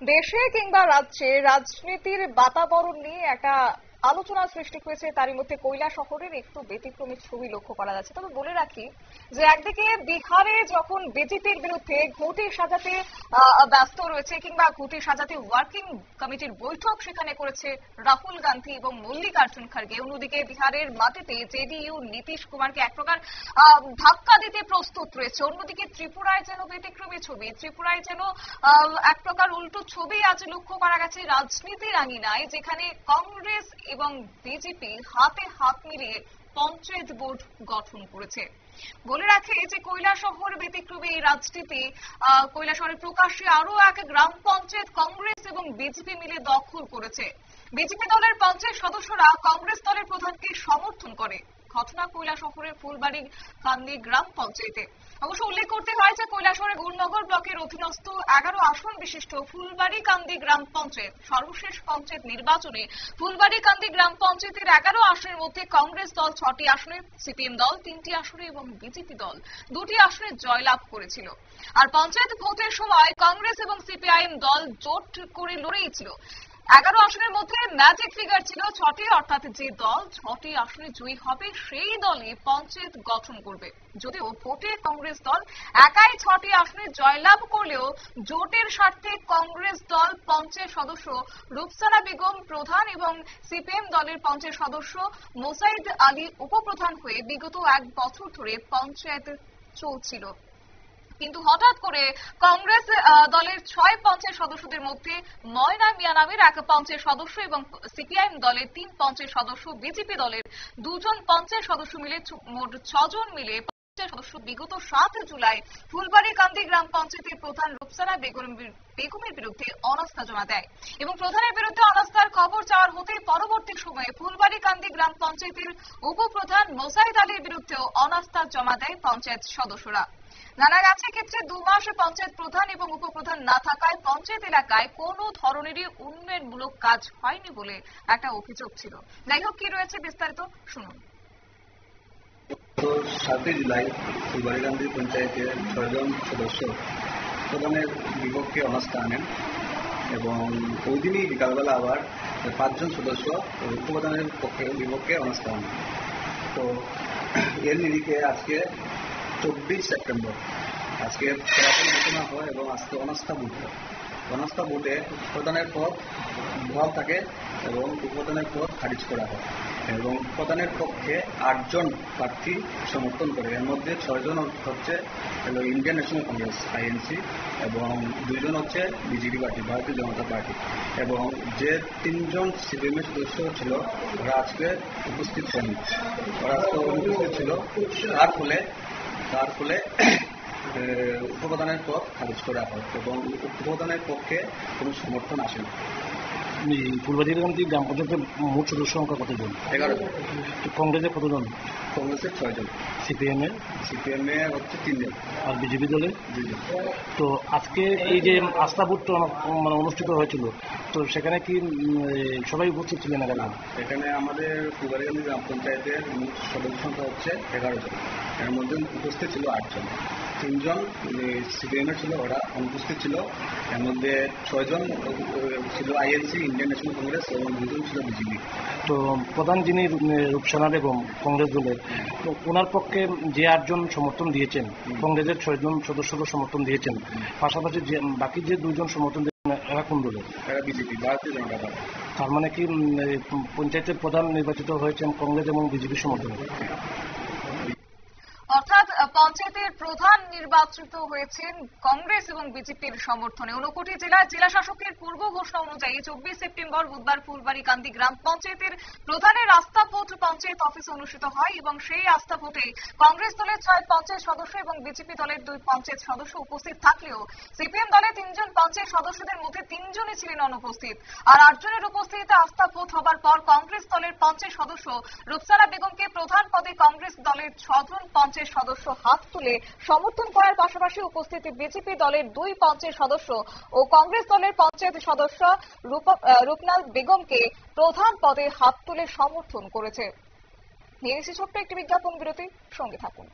দেশে কিংবা রাজ্যে রাজনীতির বাতাবরণ নিয়ে একটা আলোচনা সৃষ্টি হয়েছে। তারই মধ্যে কৈলাসহরের একটু ব্যতিক্রমী ছবি লক্ষ্য করা যাচ্ছে। তবে বলে রাখি যে একদিকে বিহারে যখন বিজেপির বিরুদ্ধে ঘুঁটি সাজাতে ব্যস্ত রয়েছে কিংবা ঘুঁটি সাজাতে ওয়ার্কিং কমিটির বৈঠক সেখানে করেছে রাহুল গান্ধী এবং মল্লিকার্জুন খার্গে, অন্যদিকে বিহারের মাটিতে জেডিইউ নীতিশ কুমারকে এক প্রকার ধাক্কা দিতে প্রস্তুত রয়েছে। অন্যদিকে ত্রিপুরায় যেন ব্যতিক্রমী ছবি, ত্রিপুরায় যেন এক প্রকার উল্টো ছবি আজ লক্ষ্য করা গেছে রাজনীতির আঙিনায়, যেখানে কংগ্রেস এবং বিজেপি হাতে হাত মিলিয়ে পঞ্চায়েত বোর্ড গঠন করেছে। বলে রাখে যে কৈলাসহর ব্যতিক্রমী এই রাজনীতি, কৈলাসহরে প্রকাশ্যে আরো এক গ্রাম পঞ্চায়েত কংগ্রেস এবং বিজেপি মিলে দখল করেছে। বিজেপি দলের পঞ্চায়েত সদস্যরা কংগ্রেস দলের প্রধানকে সমর্থন করে। ঘটনা কৈলাসহরের ফুলবাড়ি কান্দি গ্রাম পঞ্চায়েতে। অবশ্য উল্লেখ করতে হয় যে কৈলাসহরের গুরনগর ব্লকের অধীনস্থ 11 আসন বিশিষ্ট ফুলবাড়ি কান্দি গ্রাম পঞ্চায়েত সর্বশেষ পঞ্চায়েত নির্বাচনে ফুলবাড়ি কান্দি গ্রাম পঞ্চায়েতের 11 আসনের মধ্যে কংগ্রেস দল 6টি আসনে, সিপিএম দল 3টি আসনে এবং বিজেপি দল 2টি আসনে জয়লাভ করেছিল। আর পঞ্চায়েত ভোটের সময় কংগ্রেস এবং সিপিআইএম দল জোট করে লড়েছিল। 11 আসনের মধ্যে ম্যাজিক ফিগার ছিল 6টি, অর্থাৎ যে দল 6টি আসনে জয়ী হবে সেই দলই পঞ্চায়েত গঠন করবে। যদিও ভোটে কংগ্রেস দল একাই 6টি আসনে জয়লাভ করলেও জোটের স্বার্থে কংগ্রেস দল পঞ্চায়েত সদস্য রূপসানা বেগম প্রধান এবং সিপিএম দলের পঞ্চায়েত সদস্য মোসাইদ আলী উপপ্রধান হয়ে বিগত 1 বছর ধরে পঞ্চায়েত চলছিল। কিন্তু হঠাৎ করে কংগ্রেস দলের 6 পঞ্চায়েত সদস্যদের মধ্যে ময়না মিয়া নামের এক পঞ্চায়েত সদস্য এবং সিপিআইএম দলের 3 পঞ্চায়েত সদস্য, বিজেপি দলের 2 জন পঞ্চায়েত সদস্য মিলে মোট 6 জন মিলে পঞ্চায়েত সদস্য বিগত 7 জুলাই ফুলবাড়ি কান্দি গ্রাম পঞ্চায়েতের প্রধান রূপসানা বেগমের বিরুদ্ধে অনাস্থা জমা দেয় এবং প্রধানের বিরুদ্ধে অনাস্থার খবর চাওয়ার হতে পরবর্তী সময়ে ফুলবাড়ি কান্দি গ্রাম পঞ্চায়েতের উপপ্রধান মোসাইদ আলীর বিরুদ্ধেও অনাস্থা জমা দেয় পঞ্চায়েত সদস্যরা। জানা গেছে ক্ষেত্রে 2 মাস পঞ্চায়েত প্রধান এবং উপপ্রধান না থাকায় পঞ্চায়েত এলাকায় কোনো ধরনেরই উন্নয়নমূলক কাজ হয়নি বলে একটা অভিযোগ ছিল। যাই হোক, কি রয়েছে বিস্তারিত শুনুন। 7 জুলাই ফুলবাড়ি কান্দি পঞ্চায়েতের 6 জন সদস্য প্রধানের বিপক্ষে অনাস্থা আনেন এবং ওই দিনই বিকালবেলা আবার 5 জন সদস্য উপপ্রধানের বিপক্ষে অনাস্থা আনেন। তো এর নিরিখে আজকে 24 সেপ্টেম্বর আজকে ফলাফল ঘোষণা হয় এবং আজকে অনাস্থা ভোট হয়। অনাস্থা ভোটে প্রধানের পদ বহাল থাকে এবং উপপ্রধানের পদ খারিজ করা হয় এবং প্রধানের পক্ষে 8 জন প্রার্থী সমর্থন করে। এর মধ্যে 6 জন হচ্ছে ইন্ডিয়ান ন্যাশনাল কংগ্রেস আইএনসি এবং 2 জন হচ্ছে বিজেপি পার্টি, ভারতীয় জনতা পার্টি, এবং যে 3 জন সিপিএম এর সদস্য ছিল ওরা আজকে উপস্থিত ছিলেন। ছিল তার ফলে উপপ্রধানের পদ খারিজ করা হয় এবং উপপ্রধানের পক্ষে কোনো সমর্থন আসে না। ফুলবাড়ি কান্দি গ্রাম পঞ্চায়েতের মোট সদস্য সংখ্যা কতজন? 11 জন। কংগ্রেসের কতজন? কংগ্রেসের 6 জন। সিপিএম এ হচ্ছে 3 জন। আর বিজেপি দলে 2 জন। তো আজকে এই যে আস্থা ভোটটা অনুষ্ঠিত হয়েছিল, তো সেখানে কি সবাই উপস্থিত ছিলেন? এখানে আমাদের ফুলবাড়ি কান্দি গ্রাম পঞ্চায়েতের মোট সদস্য সংখ্যা হচ্ছে 11 জন। এর মধ্যে উপস্থিত ছিল 8 জন। 3 জন সিপিএম এর ছিল, ওরা অনুপস্থিত ছিল। এর মধ্যে 6 জন ছিল আইএনসি, ইন্ডিয়ান ন্যাশনাল কংগ্রেস, এবং 2 জন ছিল বিজেপি। তো প্রধান যিনি রূপসানা বেগম কংগ্রেস দলের, তো ওনার পক্ষে যে 8 জন সমর্থন দিয়েছেন, কংগ্রেসের 6 জন সদস্য সমর্থন দিয়েছেন, পাশাপাশি যে বাকি যে 2 জন সমর্থন দিয়েছেন এরা কোন দলের? এরা বিজেপি, ভারতীয় জনতা পার্টি। তার মানে কি পঞ্চায়েতের প্রধান নির্বাচিত হয়েছেন কংগ্রেস এবং বিজেপির সমর্থনে? অর্থাৎ পঞ্চায়েতের প্রধান নির্বাচিত হয়েছেন কংগ্রেস এবং বিজেপির সমর্থনে। 59 জেলার জেলা শাসকের পূর্ব ঘোষণা অনুযায়ী 24 সেপ্টেম্বর বুধবার ফুলবাড়ি কান্দি গ্রাম পঞ্চায়েতের প্রধানের আস্থা ভোট পঞ্চায়েত অফিসে অনুষ্ঠিত হয় এবং সেই আস্থা ভোটে কংগ্রেস দলের 6 পঞ্চায়েত সদস্য এবং বিজেপি দলের 2 পঞ্চায়েত সদস্য উপস্থিত থাকলেও সিপিএম দলের 3 জন পঞ্চায়েত সদস্যদের মধ্যে 3 জনই ছিলেন অনুপস্থিত। আর 8 জনের উপস্থিতিতে আস্থা ভোট হবার পর কংগ্রেস দলের পঞ্চায়েত সদস্য রূপসানা বেগমকে প্রধান পদে কংগ্রেস দলের 6 জন পঞ্চায়েত সদস্য হাত তুলে সমর্থন করার পাশাপাশি উপস্থিত বিজেপি দলের 2 পঞ্চায়েত সদস্য ও কংগ্রেস দলের পঞ্চায়েত সদস্য রূপনাল বেগমকে প্রধান পদে হাত তুলে সমর্থন করেছে। নিয়ে ছোট্ট একটি বিজ্ঞাপন বিরতি, সঙ্গে থাকুন।